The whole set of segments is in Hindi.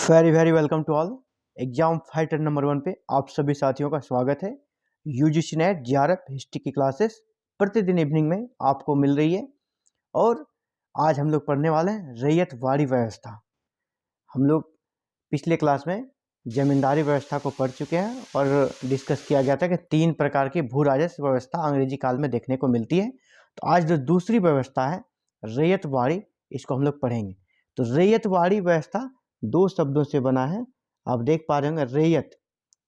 Very very welcome to all. Exam fighter number 1 पे आप सभी साथियों का स्वागत है। यूजीसी नेट जीआरएफ हिस्ट्री की क्लासेस प्रतिदिन इवनिंग में आपको मिल रही है और आज हम लोग पढ़ने वाले हैं रैयतवाड़ी व्यवस्था। हम लोग पिछले क्लास में जमींदारी व्यवस्था को पढ़ चुके हैं और डिस्कस किया गया था कि 3 प्रकार की भू राजस्व व्यवस्था अंग्रेजी काल में देखने को मिलती है। तो आज जो दूसरी व्यवस्था है रैयतवाड़ी, इसको हम लोग पढ़ेंगे। तो रैयतवाड़ी व्यवस्था 2 शब्दों से बना है। आप देख पा रहे होंगे रैयत,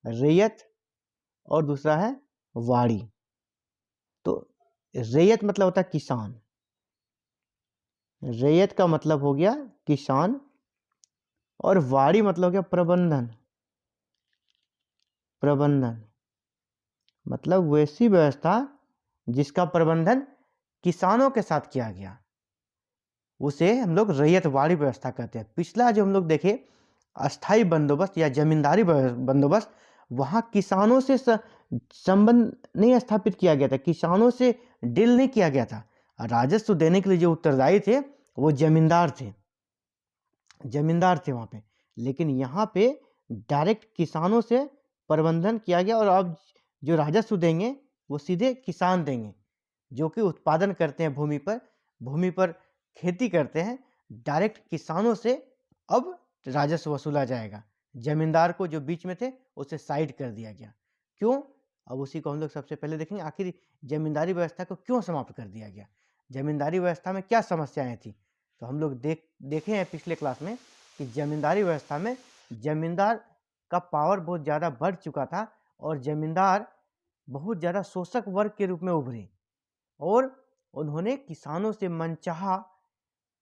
रैयत और दूसरा है वाड़ी। तो रैयत मतलब होता है किसान, रैयत का मतलब हो गया किसान और वाड़ी मतलब हो गया प्रबंधन। प्रबंधन मतलब वैसी व्यवस्था जिसका प्रबंधन किसानों के साथ किया गया, उसे हम लोग रैयतवाड़ी व्यवस्था कहते हैं। पिछला जो हम लोग देखे अस्थाई बंदोबस्त या जमींदारी बंदोबस्त, वहाँ किसानों से संबंध नहीं स्थापित किया गया था, किसानों से डील नहीं किया गया था। राजस्व देने के लिए जो उत्तरदायी थे वो जमींदार थे, जमींदार थे वहाँ पे। लेकिन यहाँ पे डायरेक्ट किसानों से प्रबंधन किया गया और अब जो राजस्व देंगे वो सीधे किसान देंगे, जो कि उत्पादन करते हैं भूमि पर खेती करते हैं। डायरेक्ट किसानों से अब राजस्व वसूला जाएगा। जमींदार को जो बीच में थे उसे साइड कर दिया गया। क्यों? अब उसी को हम लोग सबसे पहले देखेंगे, आखिर जमींदारी व्यवस्था को क्यों समाप्त कर दिया गया, जमींदारी व्यवस्था में क्या समस्याएं थी। तो हम लोग देखे हैं पिछले क्लास में कि जमींदारी व्यवस्था में जमींदार का पावर बहुत ज़्यादा बढ़ चुका था और जमींदार बहुत ज़्यादा शोषक वर्ग के रूप में उभरे और उन्होंने किसानों से मनचाहा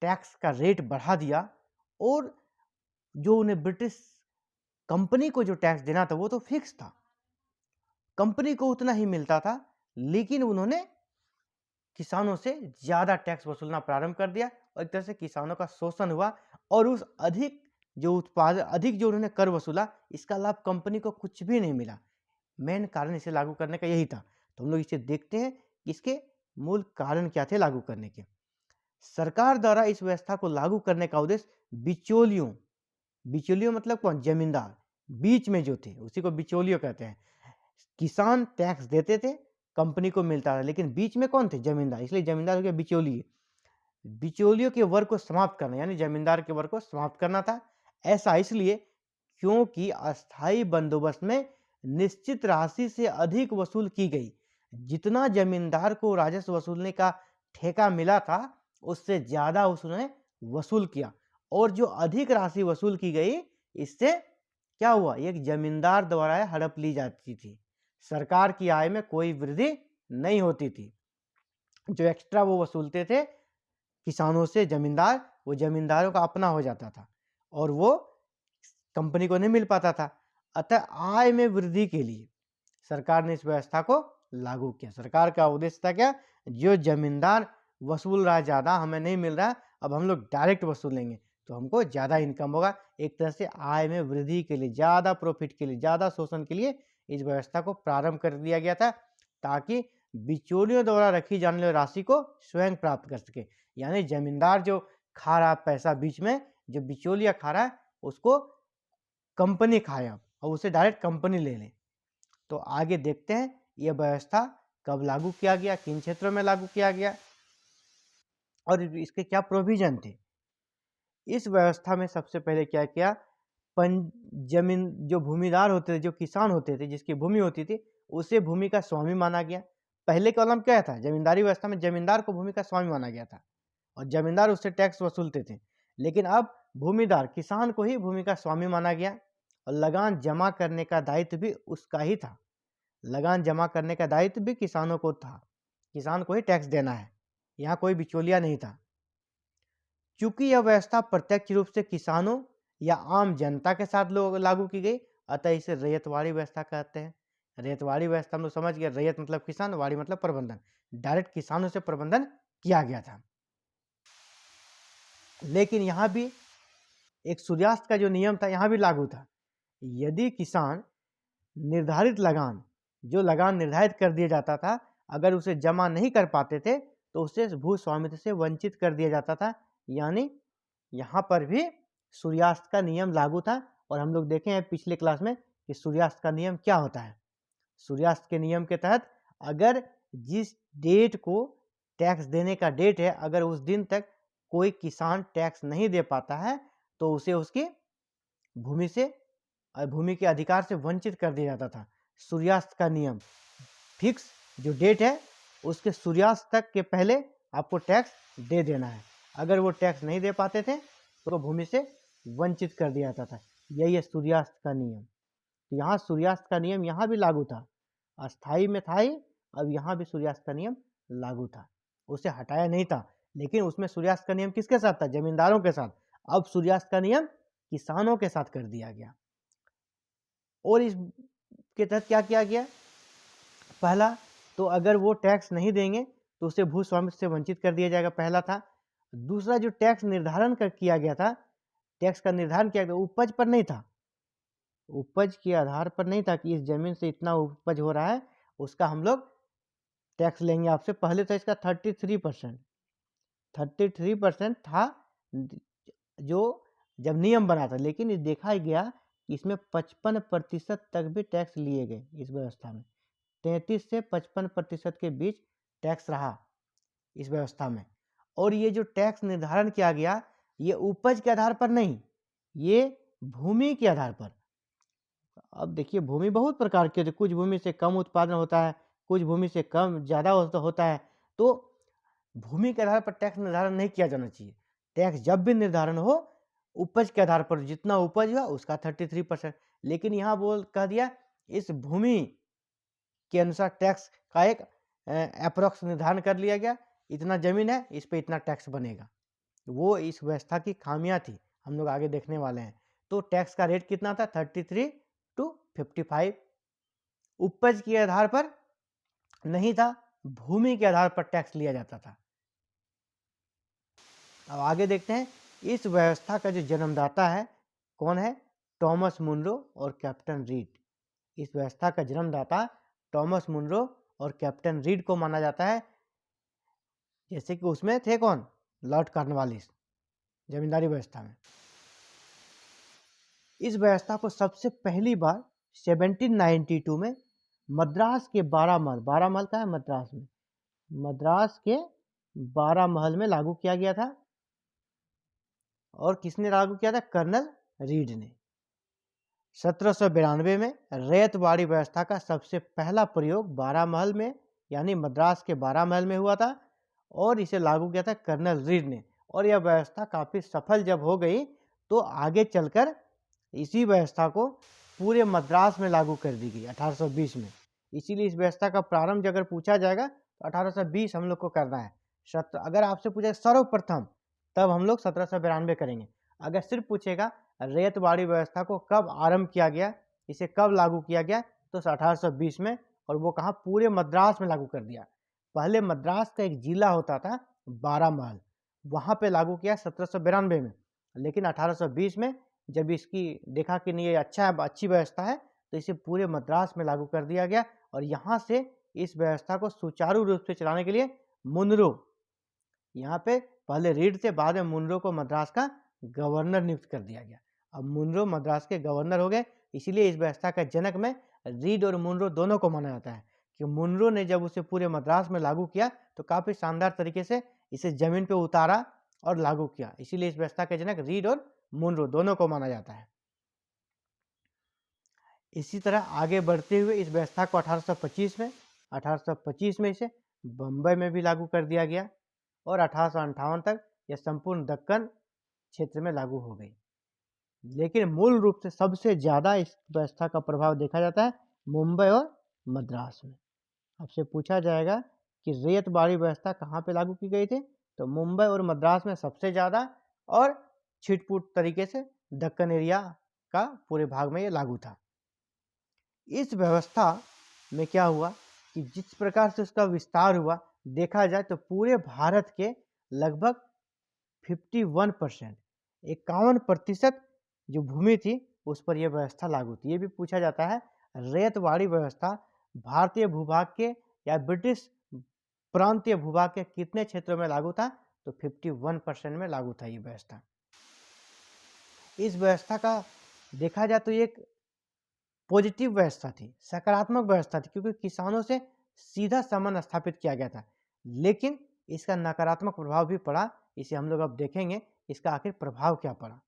टैक्स का रेट बढ़ा दिया। और जो उन्हें ब्रिटिश कंपनी को जो टैक्स देना था वो तो फिक्स था, कंपनी को उतना ही मिलता था, लेकिन उन्होंने किसानों से ज़्यादा टैक्स वसूलना प्रारंभ कर दिया और एक तरह से किसानों का शोषण हुआ। और उस अधिक जो उन्होंने कर वसूला, इसका लाभ कंपनी को कुछ भी नहीं मिला। मेन कारण इसे लागू करने का यही था। तो हम लोग इसे देखते हैं, इसके मूल कारण क्या थे लागू करने के। सरकार द्वारा इस व्यवस्था को लागू करने का उद्देश्य बिचौलियों मतलब कौन? जमींदार, बीच में जो थे उसी को बिचौलियों कहते हैं। किसान टैक्स देते थे, कंपनी को मिलता था, लेकिन बीच में कौन थे? जमींदार। इसलिए जमींदार हो गया बिचौलिए। बिचौलियों के वर्ग को समाप्त करना, यानी जमींदार के वर्ग को समाप्त करना था। ऐसा इसलिए क्योंकि अस्थाई बंदोबस्त में निश्चित राशि से अधिक वसूल की गई। जितना जमींदार को राजस्व वसूलने का ठेका मिला था उससे ज्यादा उसने वसूल किया और जो अधिक राशि वसूल की गई, इससे क्या हुआ? एक जमींदार द्वारा हड़प ली जाती थी, सरकार की आय में कोई वृद्धि नहीं होती थी। जो एक्स्ट्रा वो वसूलते थे किसानों से जमींदार, वो जमींदारों का अपना हो जाता था और वो कंपनी को नहीं मिल पाता था। अतः आय में वृद्धि के लिए सरकार ने इस व्यवस्था को लागू किया। सरकार का उद्देश्य था क्या? जो जमींदार वसूल रहा ज़्यादा, हमें नहीं मिल रहा, अब हम लोग डायरेक्ट वसूलेंगे तो हमको ज़्यादा इनकम होगा। एक तरह से आय में वृद्धि के लिए, ज़्यादा प्रॉफिट के लिए, ज़्यादा शोषण के लिए इस व्यवस्था को प्रारंभ कर दिया गया था, ताकि बिचौलियों द्वारा रखी जाने वाली राशि को स्वयं प्राप्त कर सके। यानी जमींदार जो खा रहा पैसा बीच में, जो बिचौलिया खा रहा है, उसको कंपनी खाए और उसे डायरेक्ट कंपनी ले ले। तो आगे देखते हैं यह व्यवस्था कब लागू किया गया, किन क्षेत्रों में लागू किया गया और इसके क्या प्रोविजन थे। इस व्यवस्था में सबसे पहले क्या किया, जमीन जो भूमिदार होते थे, जो किसान होते थे, जिसकी भूमि होती थी, उसे भूमि का स्वामी माना गया। पहले का कॉलम क्या था? जमींदारी व्यवस्था में जमींदार को भूमि का स्वामी माना गया था और जमींदार उससे टैक्स वसूलते थे। लेकिन अब भूमिदार किसान को ही भूमि का स्वामी माना गया और लगान जमा करने का दायित्व भी उसका ही था। लगान जमा करने का दायित्व भी किसानों को था, किसान को ही टैक्स देना है, यहाँ कोई बिचौलिया नहीं था। चूंकि यह व्यवस्था प्रत्यक्ष रूप से किसानों या आम जनता के साथ लागू की गई, अतः इसे रैयतवाड़ी व्यवस्था कहते हैं। रैयतवाड़ी व्यवस्था हम लोग समझ गए, रैयत मतलब किसान, वाड़ी मतलब प्रबंधन। डायरेक्ट किसानों से प्रबंधन किया गया था। लेकिन यहाँ भी एक सूर्यास्त का जो नियम था यहाँ भी लागू था। यदि किसान निर्धारित लगान, जो लगान निर्धारित कर दिया जाता था, अगर उसे जमा नहीं कर पाते थे तो उसे भू स्वामित्व से वंचित कर दिया जाता था। यानी यहाँ पर भी सूर्यास्त का नियम लागू था। और हम लोग देखे हैं पिछले क्लास में कि सूर्यास्त का नियम क्या होता है। सूर्यास्त के नियम के तहत अगर जिस डेट को टैक्स देने का डेट है, अगर उस दिन तक कोई किसान टैक्स नहीं दे पाता है तो उसे उसकी भूमि के अधिकार से वंचित कर दिया जाता था। सूर्यास्त का नियम फिक्स जो डेट है उसके सूर्यास्त तक के पहले आपको टैक्स दे देना है। अगर वो टैक्स नहीं दे पाते थे तो भूमि से वंचित कर दिया जाता था। यही है सूर्यास्त का नियम। तो यहाँ सूर्यास्त का नियम यहाँ भी लागू था, अस्थाई में था ही, अब यहाँ भी सूर्यास्त का नियम लागू था, उसे हटाया नहीं था। लेकिन उसमें सूर्यास्त का नियम किसके साथ था? जमींदारों के साथ। अब सूर्यास्त का नियम किसानों के साथ कर दिया गया। और इसके तहत क्या किया गया? पहला तो अगर वो टैक्स नहीं देंगे तो उसे भू स्वामित्व से वंचित कर दिया जाएगा, पहला था। दूसरा जो टैक्स निर्धारण किया गया था, टैक्स का निर्धारण किया गया उपज पर नहीं था, उपज के आधार पर नहीं था कि इस जमीन से इतना उपज हो रहा है उसका हम लोग टैक्स लेंगे आपसे। पहले तो इसका 33% था जो जब नियम बना था, लेकिन देखा गया कि इसमें 55% तक भी टैक्स लिए गए। इस व्यवस्था में 33 से 55% के बीच टैक्स रहा इस व्यवस्था में। और ये जो टैक्स निर्धारण किया गया ये उपज के आधार पर नहीं, ये भूमि के आधार पर। अब देखिए भूमि बहुत प्रकार की होती है, कुछ भूमि से कम उत्पादन होता है, कुछ भूमि से कम ज़्यादा होता है। तो भूमि के आधार पर टैक्स निर्धारण नहीं किया जाना चाहिए। टैक्स जब भी निर्धारण हो उपज के आधार पर, जितना उपज हुआ उसका 33%। लेकिन यहाँ कह दिया इस भूमि के अनुसार टैक्स का एक अप्रोक्स निर्धारण कर लिया गया, इतना जमीन है इस पे इतना टैक्स बनेगा। वो इस व्यवस्था की खामियां थी, हम लोग आगे देखने वाले हैं। तो टैक्स का रेट कितना था? 33 to 55। उपज के आधार पर नहीं था, भूमि के आधार पर टैक्स लिया जाता था। अब आगे देखते हैं इस व्यवस्था का जो जन्मदाता है कौन है? टॉमस मुनरो और कैप्टन रीड। इस व्यवस्था का जन्मदाता टॉमस मुनरो और कैप्टन रीड को माना जाता है। जैसे कि उसमें थे कौन? लॉर्ड कॉर्नवालिस जमींदारी व्यवस्था में। इस व्यवस्था को सबसे पहली बार 1792 में मद्रास के 12 महल का है मद्रास में, मद्रास के 12 महल में लागू किया गया था। और किसने लागू किया था? कर्नल रीड ने। 1792 में रैयतवाड़ी व्यवस्था का सबसे पहला प्रयोग 12 महल में यानी मद्रास के 12 महल में हुआ था और इसे लागू किया था कर्नल रीड ने। और यह व्यवस्था काफ़ी सफल जब हो गई तो आगे चलकर इसी व्यवस्था को पूरे मद्रास में लागू कर दी गई 1820 में। इसीलिए इस व्यवस्था का प्रारंभ अगर पूछा जाएगा तो 1820 हम लोग को करना है। अगर आपसे पूछे सर्वप्रथम तब हम लोग 1792 करेंगे। अगर सिर्फ पूछेगा रैयतवाड़ी व्यवस्था को कब आरंभ किया गया, इसे कब लागू किया गया, तो 1820 में। और वो कहाँ? पूरे मद्रास में लागू कर दिया। पहले मद्रास का एक जिला होता था 12 महल, वहाँ पे लागू किया 1792 में। लेकिन 1820 में जब इसकी देखा कि नहीं ये अच्छी व्यवस्था है तो इसे पूरे मद्रास में लागू कर दिया गया। और यहाँ से इस व्यवस्था को सुचारू रूप से चलाने के लिए मुनरो, यहाँ पे पहले रीड थे, बाद में मुनरो को मद्रास का गवर्नर नियुक्त कर दिया गया। अब मुनरो मद्रास के गवर्नर हो गए। इसीलिए इस व्यवस्था का जनक में रीड और मुनरो दोनों को माना जाता है कि मुनरो ने जब उसे पूरे मद्रास में लागू किया तो काफ़ी शानदार तरीके से इसे जमीन पे उतारा और लागू किया। इसीलिए इस व्यवस्था के जनक रीड और मुनरो दोनों को माना जाता है। इसी तरह आगे बढ़ते हुए इस व्यवस्था को 1825 में इसे बम्बई में भी लागू कर दिया गया और 1858 तक यह संपूर्ण दक्कन क्षेत्र में लागू हो गई। लेकिन मूल रूप से सबसे ज़्यादा इस व्यवस्था का प्रभाव देखा जाता है मुंबई और मद्रास में। आपसे पूछा जाएगा कि रैयतवाड़ी व्यवस्था कहाँ पे लागू की गई थी, तो मुंबई और मद्रास में सबसे ज़्यादा और छिटपुट तरीके से दक्कन एरिया का पूरे भाग में ये लागू था। इस व्यवस्था में क्या हुआ कि जिस प्रकार से उसका विस्तार हुआ देखा जाए तो पूरे भारत के लगभग 51% 51% जो भूमि थी उस पर यह व्यवस्था लागू थी। ये भी पूछा जाता है रैयतवाड़ी व्यवस्था भारतीय भूभाग के या ब्रिटिश प्रांतीय भूभाग के कितने क्षेत्रों में लागू था, तो 51% में लागू था ये व्यवस्था। इस व्यवस्था का देखा जाए तो ये एक पॉजिटिव व्यवस्था थी, सकारात्मक व्यवस्था थी, क्योंकि किसानों से सीधा संबंध स्थापित किया गया था। लेकिन इसका नकारात्मक प्रभाव भी पड़ा, इसे हम लोग अब देखेंगे इसका आखिर प्रभाव क्या पड़ा।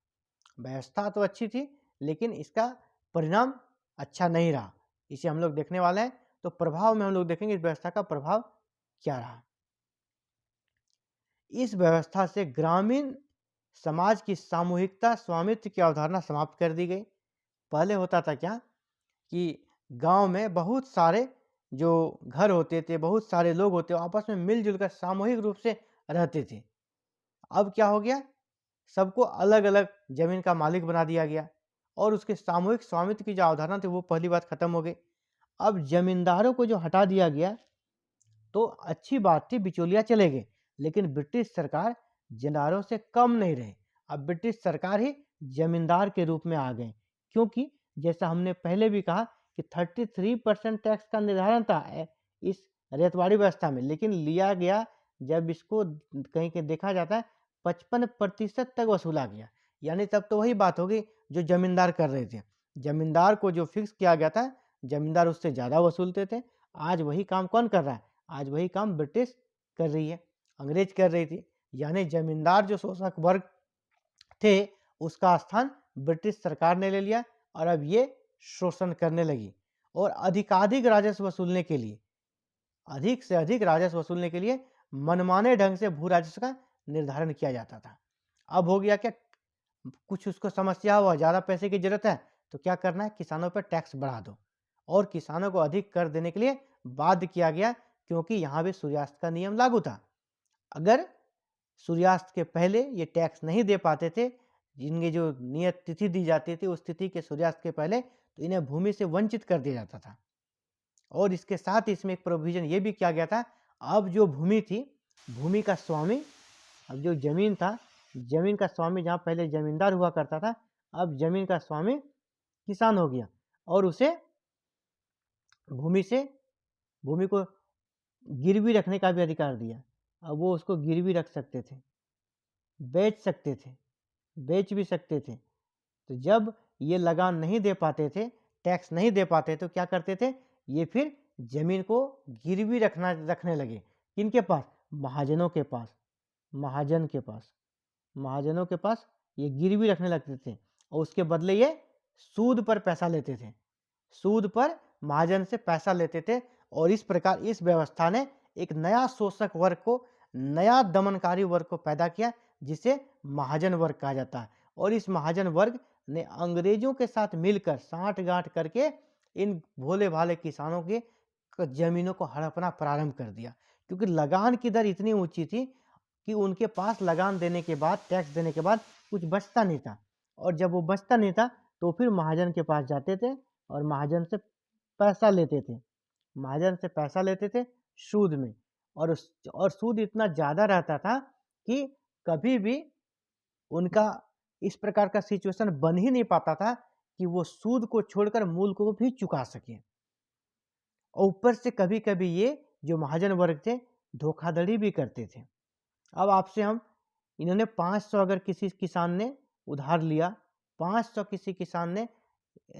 व्यवस्था तो अच्छी थी लेकिन इसका परिणाम अच्छा नहीं रहा, इसे हम लोग देखने वाले हैं। तो प्रभाव में हम लोग देखेंगे इस व्यवस्था का प्रभाव क्या रहा। इस व्यवस्था से ग्रामीण समाज की सामूहिकता स्वामित्व की अवधारणा समाप्त कर दी गई। पहले होता था क्या कि गांव में बहुत सारे जो घर होते थे, बहुत सारे लोग होते, आपस में मिलजुल कर सामूहिक रूप से रहते थे। अब क्या हो गया, सबको अलग अलग जमीन का मालिक बना दिया गया और उसके सामूहिक स्वामित्व की जो अवधारणा थी वो पहली बात खत्म हो गई। अब जमींदारों को जो हटा दिया गया तो अच्छी बात थी, बिचौलिया चले गए, लेकिन ब्रिटिश सरकार जमींदारों से कम नहीं रहे। अब ब्रिटिश सरकार ही जमींदार के रूप में आ गए, क्योंकि जैसा हमने पहले भी कहा कि 33% टैक्स का निर्धारण था इस रेतवाड़ी व्यवस्था में, लेकिन लिया गया जब इसको कहीं के देखा जाता है 55% तक वसूला गया। यानी तब तो वही बात होगी जो जमींदार कर रहे थे। जमींदार को जो फिक्स किया गया था, जमींदार उससे ज़्यादा वसूलते थे। आज वही काम कौन कर रहा है? आज वही काम ब्रिटिश कर रही है, अंग्रेज कर रही थी। यानी जमींदार जो शोषक वर्ग थे उसका स्थान ब्रिटिश सरकार ने ले लिया और अब ये शोषण करने लगी और अधिकाधिक राजस्व वसूलने के लिए, अधिक से अधिक राजस्व वसूलने के लिए मनमाने ढंग से भू राजस्व का निर्धारण किया जाता था। अब हो गया क्या, कुछ उसको समस्या हुआ, ज़्यादा पैसे की जरूरत है तो क्या करना है, किसानों पर टैक्स बढ़ा दो और किसानों को अधिक कर देने के लिए बाध्य किया गया, क्योंकि यहाँ भी सूर्यास्त का नियम लागू था। अगर सूर्यास्त के पहले ये टैक्स नहीं दे पाते थे, जिनकी जो नियत तिथि दी जाती थी उस तिथि के सूर्यास्त के पहले, तो इन्हें भूमि से वंचित कर दिया जाता था। और इसके साथ इसमें एक प्रोविजन ये भी किया गया था, अब जो भूमि थी, भूमि का स्वामी, अब जो जमीन था, जमीन का स्वामी जहाँ पहले जमींदार हुआ करता था, अब जमीन का स्वामी किसान हो गया और उसे भूमि को गिरवी रखने का भी अधिकार दिया। अब वो उसको गिरवी रख सकते थे, बेच सकते थे, बेच भी सकते थे। तो जब ये लगान नहीं दे पाते थे, टैक्स नहीं दे पाते, तो क्या करते थे, ये फिर जमीन को गिरवी रखने लगे। किनके पास? महाजनों के पास, महाजनों के पास ये गिरवी रखने लगते थे और उसके बदले ये सूद पर पैसा लेते थे, सूद पर महाजन से पैसा लेते थे। और इस प्रकार इस व्यवस्था ने एक नया शोषक वर्ग को, नया दमनकारी वर्ग को पैदा किया, जिसे महाजन वर्ग कहा जाता है। और इस महाजन वर्ग ने अंग्रेजों के साथ मिलकर साठ-गांठ करके इन भोले भाले किसानों के जमीनों को हड़पना प्रारंभ कर दिया, क्योंकि लगान की दर इतनी ऊंची थी कि उनके पास लगान देने के बाद, टैक्स देने के बाद कुछ बचता नहीं था। और जब वो बचता नहीं था तो फिर महाजन के पास जाते थे और महाजन से पैसा लेते थे, महाजन से पैसा लेते थे सूद में। और सूद इतना ज़्यादा रहता था कि कभी भी उनका इस प्रकार का सिचुएशन बन ही नहीं पाता था कि वो सूद को छोड़कर मूल को भी चुका सके। और ऊपर से कभी कभी ये जो महाजन वर्ग थे धोखाधड़ी भी करते थे। अब आपसे हम, इन्होंने 500 अगर किसी किसान ने उधार लिया, 500 किसी किसान ने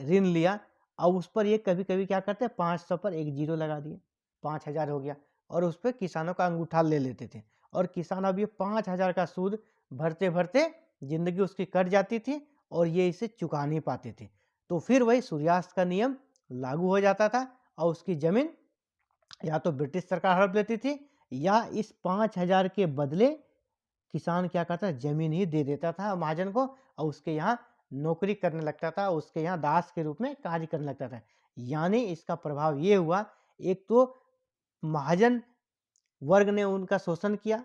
ऋण लिया, अब उस पर ये कभी कभी क्या करते हैं, 500 पर एक जीरो लगा दिए, 5000 हो गया और उस पर किसानों का अंगूठा ले लेते थे। और किसान अब ये 5000 का सूद भरते भरते जिंदगी उसकी कट जाती थी और ये इसे चुका नहीं पाते थे। तो फिर वही सूर्यास्त का नियम लागू हो जाता था और उसकी जमीन या तो ब्रिटिश सरकार हड़प लेती थी या इस 5000 के बदले किसान क्या करता, जमीन ही दे देता था महाजन को और उसके यहाँ नौकरी करने लगता था, उसके यहाँ दास के रूप में कार्य करने लगता था। यानी इसका प्रभाव ये हुआ, एक तो महाजन वर्ग ने उनका शोषण किया,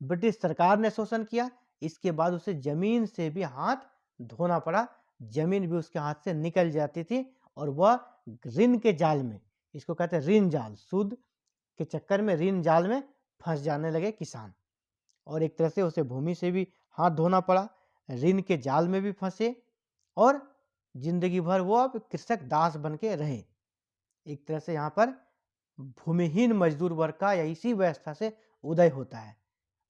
ब्रिटिश सरकार ने शोषण किया, इसके बाद उसे जमीन से भी हाथ धोना पड़ा, जमीन भी उसके हाथ से निकल जाती थी और वह ऋण के जाल में, इसको कहते हैं ऋण जाल, सूद के चक्कर में ऋण जाल में फंस जाने लगे किसान। और एक तरह से उसे भूमि से भी हाथ धोना पड़ा, ऋण के जाल में भी फंसे और जिंदगी भर वो अब कृषक दास बन के रहे। एक तरह से यहाँ पर भूमिहीन मजदूर वर्ग का या इसी व्यवस्था से उदय होता है,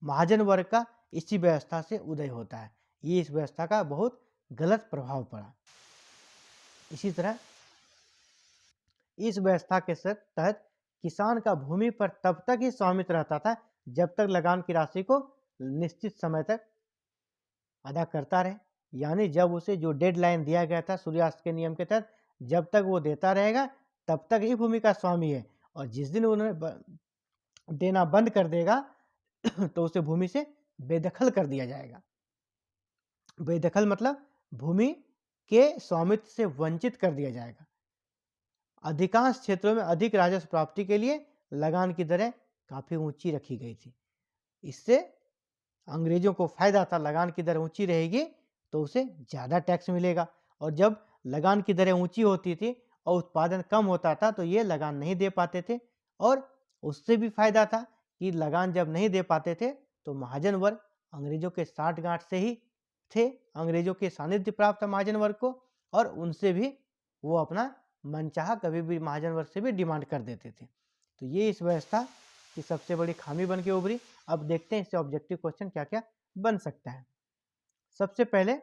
महाजन वर्ग का इसी व्यवस्था से उदय होता है। ये इस व्यवस्था का बहुत गलत प्रभाव पड़ा। इसी तरह इस व्यवस्था के तहत किसान का भूमि पर तब तक ही स्वामित्व रहता था जब तक लगान की राशि को निश्चित समय तक अदा करता रहे। यानी जब उसे जो डेडलाइन दिया गया था सूर्यास्त के नियम के तहत, जब तक वो देता रहेगा तब तक ही भूमि का स्वामी है, और जिस दिन उन्होंने देना बंद कर देगा तो उसे भूमि से बेदखल कर दिया जाएगा। बेदखल मतलब भूमि के स्वामित्व से वंचित कर दिया जाएगा। अधिकांश क्षेत्रों में अधिक राजस्व प्राप्ति के लिए लगान की दरें काफ़ी ऊंची रखी गई थी। इससे अंग्रेजों को फायदा था, लगान की दर ऊंची रहेगी तो उसे ज़्यादा टैक्स मिलेगा, और जब लगान की दरें ऊंची होती थी और उत्पादन कम होता था तो ये लगान नहीं दे पाते थे, और उससे भी फायदा था कि लगान जब नहीं दे पाते थे तो महाजन वर्ग अंग्रेजों के साठगांठ से ही थे, अंग्रेजों के सानिध्य प्राप्त था महाजन वर्ग को, और उनसे भी वो अपना मनचाहा कभी भी महाजन वर्ग से भी डिमांड कर देते थे। तो ये इस व्यवस्था की सबसे बड़ी खामी बन के उभरी। अब देखते हैं इससे ऑब्जेक्टिव क्वेश्चन क्या क्या बन सकता है। सबसे पहले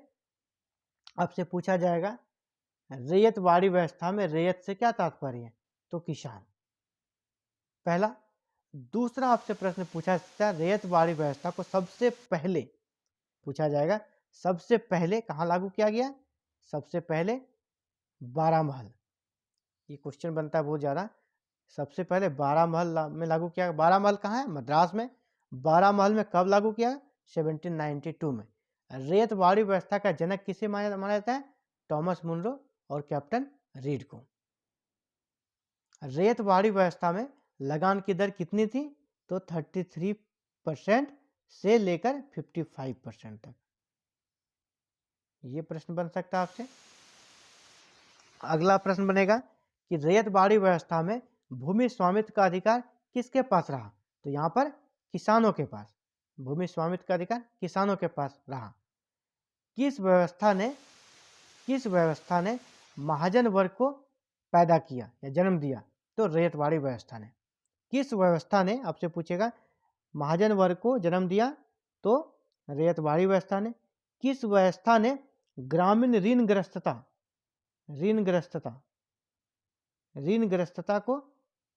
आपसे पूछा जाएगा रैयतवाड़ी व्यवस्था में रैयत से क्या तात्पर्य है, तो किसान, पहला। दूसरा आपसे प्रश्न पूछा जाता है रैयतवाड़ी व्यवस्था को सबसे पहले पूछा जाएगा, सबसे पहले कहाँ लागू किया गया, सबसे पहले बारामहल। ये क्वेश्चन बनता है बहुत ज़्यादा। सबसे पहले बारामहल में लागू किया। बारामहल कहाँ है, मद्रास में। बारामहल में कब लागू किया, 1792 में। रैयतवाड़ी व्यवस्था का जनक किसे माना जाता है, थॉमस मुनरो और कैप्टन रीड को। रैयतवाड़ी व्यवस्था में लगान की दर कितनी थी, तो 33% से लेकर 55% तक। ये प्रश्न बन सकता है आपसे। अगला प्रश्न बनेगा कि रैयतवाड़ी व्यवस्था में भूमि स्वामित्व का अधिकार किसके पास रहा, तो यहाँ पर किसानों के पास। भूमि स्वामित्व का अधिकार किसानों के पास रहा। किस व्यवस्था ने महाजन वर्ग को पैदा किया या जन्म दिया, तो रैयतवाड़ी व्यवस्था ने। किस व्यवस्था ने, आपसे पूछेगा, महाजन वर्ग को जन्म दिया, तो रैयतवाड़ी व्यवस्था ने। किस व्यवस्था ने ग्रामीण ऋणग्रस्तता को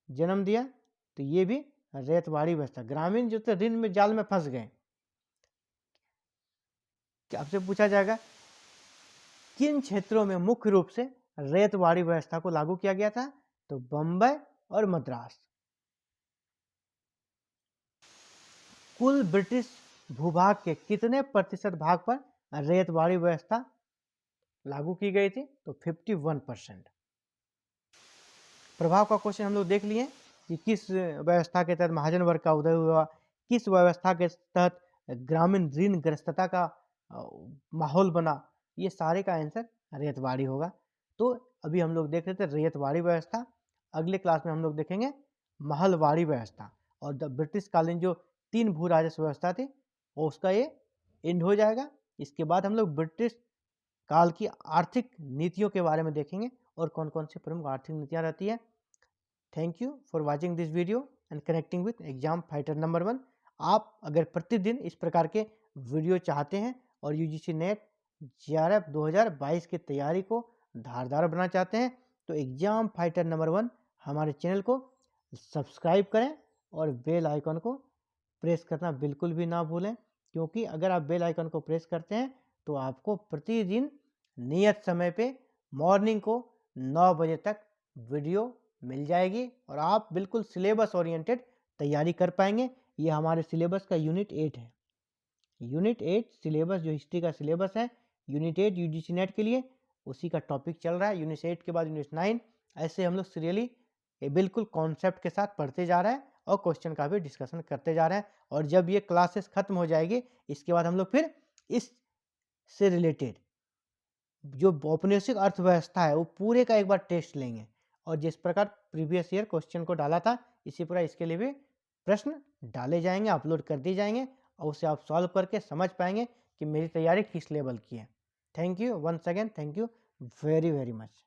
जन्म दिया, तो ये भी रैयतवाड़ी व्यवस्था। ग्रामीण जो थे ऋण में जाल में फंस गए। आपसे पूछा जाएगा किन क्षेत्रों में मुख्य रूप से रैयतवाड़ी व्यवस्था को लागू किया गया था, तो बंबई और मद्रास। कुल ब्रिटिश भूभाग के कितने प्रतिशत भाग पर रैयतवाड़ी व्यवस्था लागू की गई थी, तो 51%। प्रभाव का क्वेश्चन हम लोग देख लिए कि किस व्यवस्था के तहत महाजन वर्ग का उदय हुआ, किस व्यवस्था के तहत ग्रामीण ऋणग्रस्तता का माहौल बना। ये सारे का आंसर रैयतवाड़ी होगा। तो अभी हम लोग देख रहे थे रैयतवाड़ी व्यवस्था। अगले क्लास में हम लोग देखेंगे महलवाड़ी व्यवस्था, और ब्रिटिश कालीन जो 3 भू राजस्व व्यवस्था थी वो उसका ये एंड हो जाएगा। इसके बाद हम लोग ब्रिटिश काल की आर्थिक नीतियों के बारे में देखेंगे और कौन कौन सी प्रमुख आर्थिक नीतियाँ रहती है। Thank you for watching this video and connecting with exam fighter number 1। आप अगर प्रतिदिन इस प्रकार के वीडियो चाहते हैं और यूजीसी नेट JRF 2022 की तैयारी को धारदार बनाना चाहते हैं, तो एग्जाम फाइटर नंबर 1 हमारे चैनल को सब्सक्राइब करें और बेल आइकन को प्रेस करना बिल्कुल भी ना भूलें, क्योंकि अगर आप बेल आइकन को प्रेस करते हैं तो आपको प्रतिदिन नियत समय पे मॉर्निंग को 9 बजे तक वीडियो मिल जाएगी और आप बिल्कुल सिलेबस ओरिएंटेड तैयारी कर पाएंगे। ये हमारे सिलेबस का यूनिट 8 है। यूनिट 8 सिलेबस जो हिस्ट्री का सिलेबस है, यूनिट 8 यूजीसी नेट के लिए उसी का टॉपिक चल रहा है। यूनिट 8 के बाद यूनिट 9, ऐसे हम लोग सीरियली बिल्कुल कॉन्सेप्ट के साथ पढ़ते जा रहे हैं और क्वेश्चन का भी डिस्कशन करते जा रहे हैं। और जब ये क्लासेस खत्म हो जाएगी, इसके बाद हम लोग फिर इस से रिलेटेड जो औपनिवेशिक अर्थव्यवस्था है वो पूरे का एक बार टेस्ट लेंगे, और जिस प्रकार प्रीवियस ईयर क्वेश्चन को डाला था इसी प्रकार इसके लिए भी प्रश्न डाले जाएंगे, अपलोड कर दिए जाएंगे, और उसे आप सॉल्व करके समझ पाएंगे कि मेरी तैयारी किस लेवल की है। Thank you once again, thank you very very much.